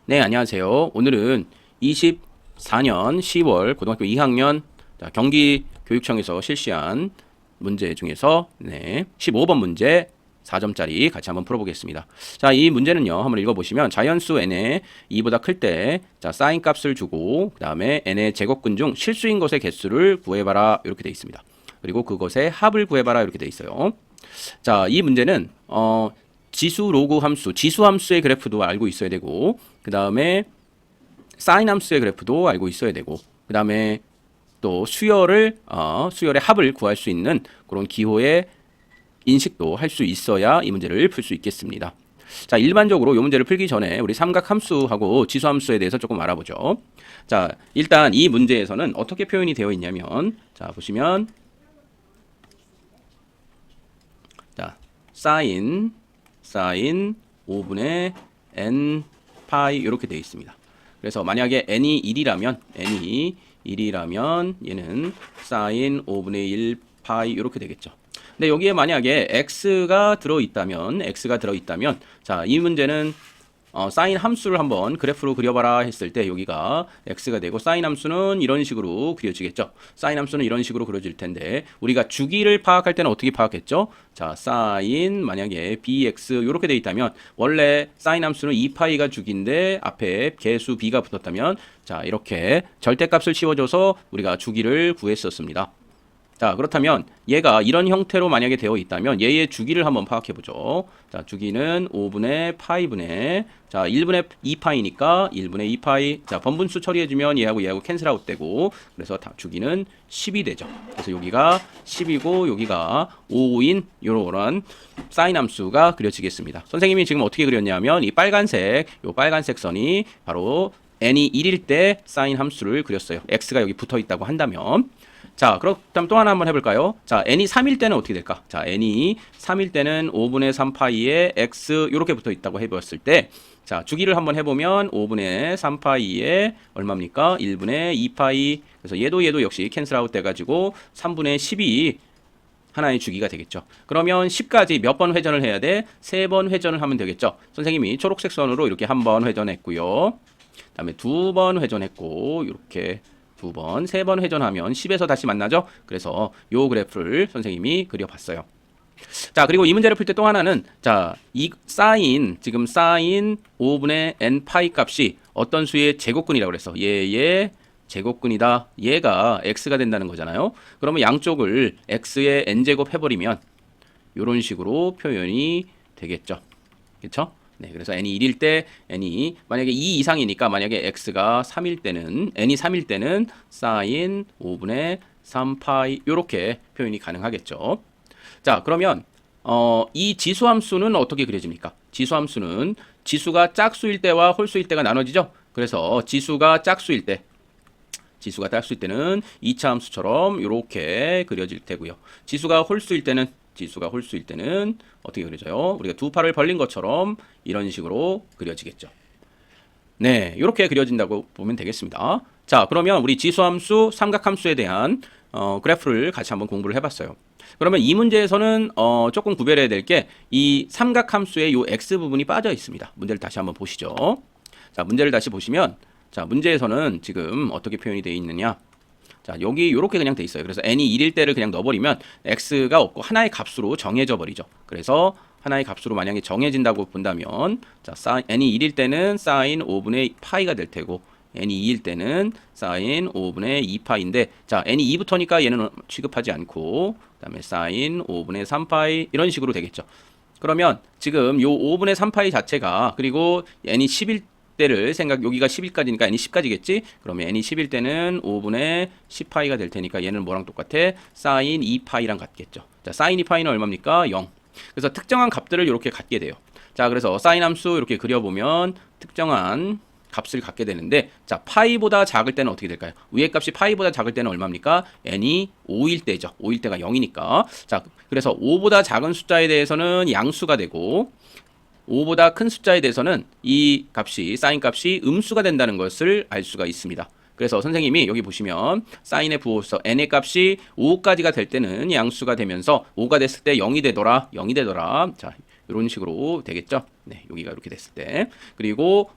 네, 안녕하세요. 오늘은 24년 10월 고등학교 2학년 경기교육청에서 실시한 문제 중에서 15번 문제 4점짜리 같이 한번 풀어보겠습니다. 자, 이 문제는요, 한번 읽어보시면 자연수 n의 2보다 클 때 사인 값을 주고 그 다음에 n의 제곱근 중 실수인 것의 개수를 구해봐라 이렇게 돼 있습니다. 그리고 그것의 합을 구해봐라 이렇게 돼 있어요. 자, 이 문제는 지수 로그 함수, 지수 함수의 그래프도 알고 있어야 되고, 그 다음에 사인 함수의 그래프도 알고 있어야 되고, 그 다음에 또 수열의 합을 구할 수 있는 그런 기호의 인식도 할 수 있어야 이 문제를 풀 수 있겠습니다. 자, 일반적으로 이 문제를 풀기 전에 우리 삼각 함수하고 지수 함수에 대해서 조금 알아보죠. 자, 일단 이 문제에서는 어떻게 표현이 되어 있냐면, 자, 보시면, 자, 사인 5분의 n 파이 이렇게 되어 있습니다. 그래서 만약에 n이 1이라면 얘는 사인 5분의 1 파이 이렇게 되겠죠. 근데 여기에 만약에 x가 들어있다면 자, 이 문제는 사인 함수를 한번 그래프로 그려봐라 했을 때 여기가 x가 되고 사인 함수는 이런 식으로 그려지겠죠. 사인 함수는 이런 식으로 그려질 텐데 우리가 주기를 파악할 때는 어떻게 파악했죠? 자, 사인 만약에 bx 이렇게 돼 있다면 원래 사인 함수는 2파이가 주기인데 앞에 개수 b가 붙었다면 자, 이렇게 절대값을 씌워줘서 우리가 주기를 구했었습니다. 자, 그렇다면 얘가 이런 형태로 만약에 되어 있다면 얘의 주기를 한번 파악해 보죠. 자, 주기는 5분의 파이분의 자, 1분의 2파이니까 1분의 2파이. 자, 번분수 처리해 주면 얘하고 캔슬 아웃 되고 그래서 주기는 10이 되죠. 그래서 여기가 10이고 여기가 5인 요런 사인 함수가 그려지겠습니다. 선생님이 지금 어떻게 그렸냐면 이 빨간색 선이 바로 n이 1일 때 사인 함수를 그렸어요. x가 여기 붙어 있다고 한다면 자, 그렇다면 또 하나 한번 해볼까요? 자, n이 3일 때는 어떻게 될까? 자, n이 3일 때는 5분의 3파이에 x 이렇게 붙어 있다고 해봤을 때 자, 주기를 한번 해보면 5분의 3파이에 얼마입니까? 1분의 2파이. 그래서 얘도 역시 캔슬 아웃 돼가지고 3분의 10이 하나의 주기가 되겠죠. 그러면 10까지 몇 번 회전을 해야 돼? 3번 회전을 하면 되겠죠. 선생님이 초록색 선으로 이렇게 한 번 회전했고요. 그 다음에 2번 회전했고 이렇게 2번, 3번 회전하면 10에서 다시 만나죠. 그래서 요 그래프를 선생님이 그려봤어요. 자, 그리고 이 문제를 풀 때 또 하나는 자, 이 지금 사인 5분의 n 파이 값이 어떤 수의 제곱근이라고 그랬어. 얘의 제곱근이다. 얘가 x가 된다는 거잖아요. 그러면 양쪽을 x의 n제곱 해버리면 이런 식으로 표현이 되겠죠. 그렇죠? 네, 그래서 n이 1일 때 n이 만약에 2 이상이니까 만약에 x가 3일 때는 n이 3일 때는 사인 5분의 3파이 이렇게 표현이 가능하겠죠. 자, 그러면 이 지수함수는 어떻게 그려집니까? 지수함수는 지수가 짝수일 때와 홀수일 때가 나눠지죠. 그래서 지수가 짝수일 때는 2차 함수처럼 이렇게 그려질 테고요. 지수가 홀수일 때는 어떻게 그려져요? 우리가 두 팔을 벌린 것처럼 이런 식으로 그려지겠죠. 네, 이렇게 그려진다고 보면 되겠습니다. 자, 그러면 우리 지수함수, 삼각함수에 대한 그래프를 같이 한번 공부를 해봤어요. 그러면 이 문제에서는 조금 구별해야 될 게 이 삼각함수의 이 x 부분이 빠져 있습니다. 문제를 다시 한번 보시죠. 자, 문제를 다시 보시면 자, 문제에서는 지금 어떻게 표현이 되어 있느냐? 자, 여기 이렇게 그냥 돼 있어요. 그래서 n이 1일 때를 그냥 넣어버리면 x가 없고 하나의 값으로 정해져 버리죠. 그래서 하나의 값으로 만약에 정해진다고 본다면 자, n이 1일 때는 사인 5분의 파이가 될 테고 n이 2일 때는 사인 5분의 2파이인데 자, n이 2부터니까 얘는 취급하지 않고 그 다음에 사인 5분의 3파이 이런 식으로 되겠죠. 그러면 지금 요 5분의 3파이 자체가 그리고 n이 10일 때를 여기가 10일까지니까 n이 10까지겠지? 그러면 n이 10일 때는 5분의 10파이가 될 테니까 얘는 뭐랑 똑같아? 사인 2파이랑 같겠죠. 자, 사인 2파이는 얼마입니까? 0. 그래서 특정한 값들을 이렇게 갖게 돼요. 자, 그래서 사인 함수 이렇게 그려보면 특정한 값을 갖게 되는데 자, 파이보다 작을 때는 어떻게 될까요? 위의 값이 파이보다 작을 때는 얼마입니까? n이 5일 때죠. 5일 때가 0이니까. 자, 그래서 5보다 작은 숫자에 대해서는 양수가 되고 5보다 큰 숫자에 대해서는 이 값이 사인 값이 음수가 된다는 것을 알 수가 있습니다. 그래서 선생님이 여기 보시면 사인에 부호서 n의 값이 5까지가 될 때는 양수가 되면서 5가 됐을 때 0이 되더라. 자, 이런 식으로 되겠죠. 네, 여기가 이렇게 됐을 때. 그리고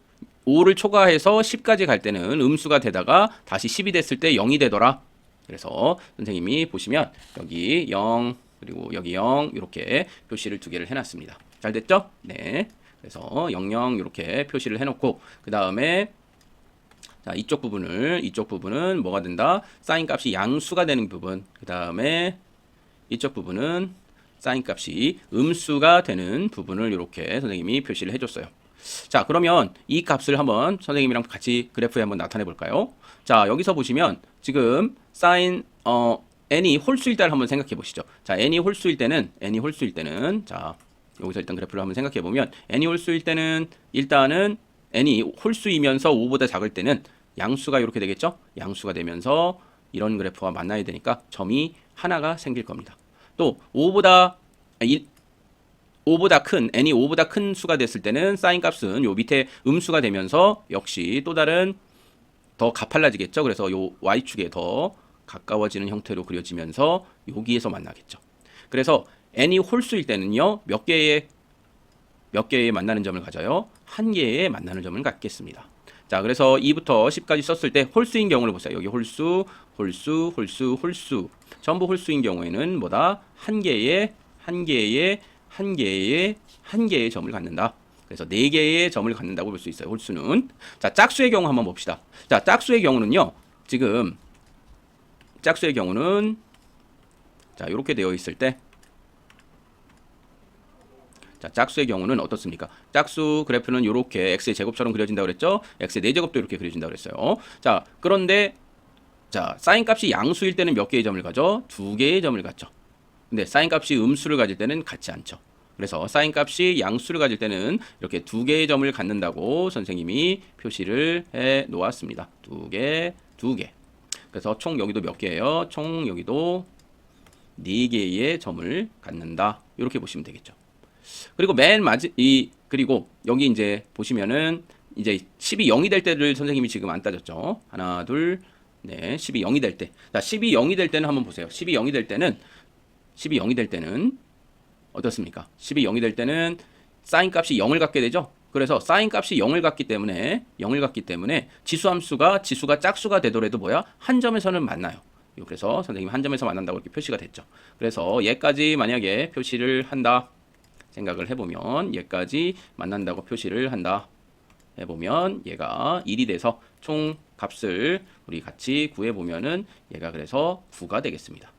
5를 초과해서 10까지 갈 때는 음수가 되다가 다시 10이 됐을 때 0이 되더라. 그래서 선생님이 보시면 여기 0 그리고 여기 0 이렇게 표시를 두 개를 해놨습니다. 잘 됐죠? 네. 그래서 00 이렇게 표시를 해놓고 그 다음에 자, 이쪽 부분은 뭐가 된다? 사인 값이 양수가 되는 부분. 그 다음에 이쪽 부분은 사인 값이 음수가 되는 부분을 이렇게 선생님이 표시를 해줬어요. 자, 그러면 이 값을 한번 선생님이랑 같이 그래프에 한번 나타내 볼까요? 자, 여기서 보시면 지금 사인 n이 홀수일 때를 한번 생각해 보시죠. 자, n이 홀수일 때는 자, 여기서 일단 그래프를 한번 생각해 보면 n이 홀수일 때는 일단은 n이 홀수이면서 5보다 작을 때는 양수가 이렇게 되겠죠? 양수가 되면서 이런 그래프와 만나야 되니까 점이 하나가 생길 겁니다. 또 5보다 큰 n이 5보다 큰 수가 됐을 때는 사인 값은 요 밑에 음수가 되면서 역시 또 다른 더 가팔라지겠죠. 그래서 요 y축에 더 가까워지는 형태로 그려지면서 여기에서 만나겠죠. 그래서 n이 홀수일 때는요. 몇 개의 만나는 점을 가져요? 한 개의 만나는 점을 갖겠습니다. 자, 그래서 2부터 10까지 썼을 때 홀수인 경우를 보세요. 여기 홀수 전부 홀수인 경우에는 뭐다? 한 개의 점을 갖는다. 그래서 4개의 점을 갖는다고 볼 수 있어요. 홀수는. 자, 짝수의 경우 한번 봅시다. 자, 짝수의 경우는요. 지금 짝수의 경우는 자, 이렇게 되어 있을 때 자, 짝수의 경우는 어떻습니까? 짝수 그래프는 이렇게 x의 제곱처럼 그려진다고 그랬죠? x의 4제곱도 이렇게 그려진다고 그랬어요. 자, 그런데 자, 사인 값이 양수일 때는 몇 개의 점을 가져? 2개의 점을 갖죠. 근데 사인 값이 음수를 가질 때는 갖지 않죠. 그래서 사인 값이 양수를 가질 때는 이렇게 2개의 점을 갖는다고 선생님이 표시를 해 놓았습니다. 2개. 그래서 총 여기도 몇 개예요? 총 여기도 4개의 점을 갖는다. 이렇게 보시면 되겠죠. 그리고 그리고 여기 이제 보시면은 이제 10이 0이 될 때를 선생님이 지금 안 따졌죠. 하나, 둘, 네, 10이 0이 될 때. 자, 10이 0이 될 때는 한번 보세요. 10이 0이 될 때는 어떻습니까? 10이 0이 될 때는 사인 값이 0을 갖게 되죠. 그래서 사인 값이 0을 갖기 때문에 지수가 짝수가 되더라도 뭐야? 한 점에서는 만나요. 그래서 선생님이 한 점에서 만난다고 이렇게 표시가 됐죠. 그래서 얘까지 만약에 표시를 한다. 생각을 해보면 얘까지 만난다고 표시를 한다. 해보면 얘가 1이 돼서 총 값을 우리 같이 구해보면은 얘가 그래서 9가 되겠습니다.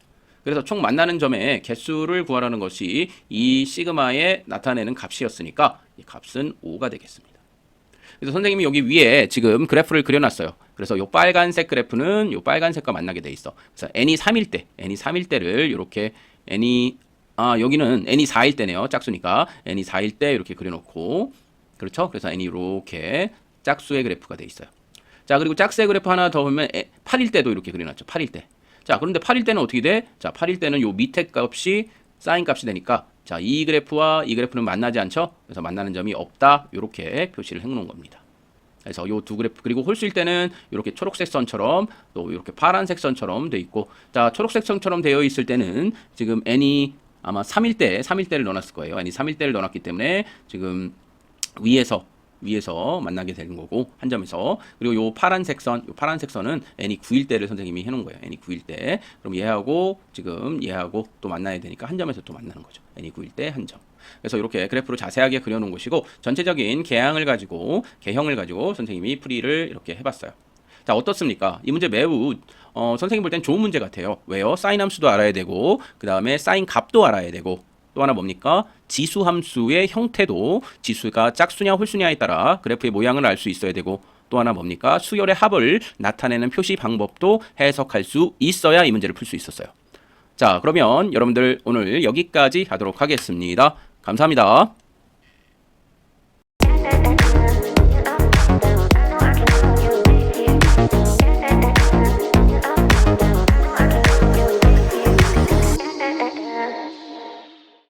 그래서 총 만나는 점의 개수를 구하라는 것이 이 시그마에 나타내는 값이었으니까 이 값은 5가 되겠습니다. 그래서 선생님이 여기 위에 지금 그래프를 그려놨어요. 그래서 요 빨간색 그래프는 요 빨간색과 만나게 돼 있어. 그래서 n이 3일 때를 이렇게 여기는 n이 4일 때네요. 짝수니까 n이 4일 때 이렇게 그려놓고 그렇죠? 그래서 n이 이렇게 짝수의 그래프가 돼 있어요. 자, 그리고 짝수의 그래프 하나 더 보면 8일 때도 이렇게 그려놨죠. 8일 때. 자, 그런데 8일 때는 어떻게 돼? 자, 8일 때는 요 밑에 값이 사인 값이 되니까 자, 이 그래프와 이 그래프는 만나지 않죠? 그래서 만나는 점이 없다. 이렇게 표시를 해 놓은 겁니다. 그래서 요 두 그래프 그리고 홀수일 때는 이렇게 초록색 선처럼 또 이렇게 파란색 선처럼 돼 있고 자, 초록색 선처럼 되어 있을 때는 지금 n이 아마 3일대를 넣어놨을 거예요. n이 3일대를 넣어놨기 때문에 지금 위에서 만나게 되는 거고 한 점에서 그리고 요 파란색 선은 n이 9일대를 선생님이 해놓은 거예요. n이 9일대 그럼 얘하고 또 만나야 되니까 한 점에서 또 만나는 거죠. n이 9일대 한 점. 그래서 이렇게 그래프로 자세하게 그려놓은 것이고 전체적인 개형을 가지고 선생님이 풀이를 이렇게 해봤어요. 자, 어떻습니까? 이 문제 매우 선생님 볼 땐 좋은 문제 같아요. 왜요? 사인 함수도 알아야 되고 그 다음에 사인 값도 알아야 되고 또 하나 뭡니까? 지수 함수의 형태도 지수가 짝수냐 홀수냐에 따라 그래프의 모양을 알 수 있어야 되고 또 하나 뭡니까? 수열의 합을 나타내는 표시 방법도 해석할 수 있어야 이 문제를 풀 수 있었어요. 자, 그러면 여러분들 오늘 여기까지 하도록 하겠습니다. 감사합니다.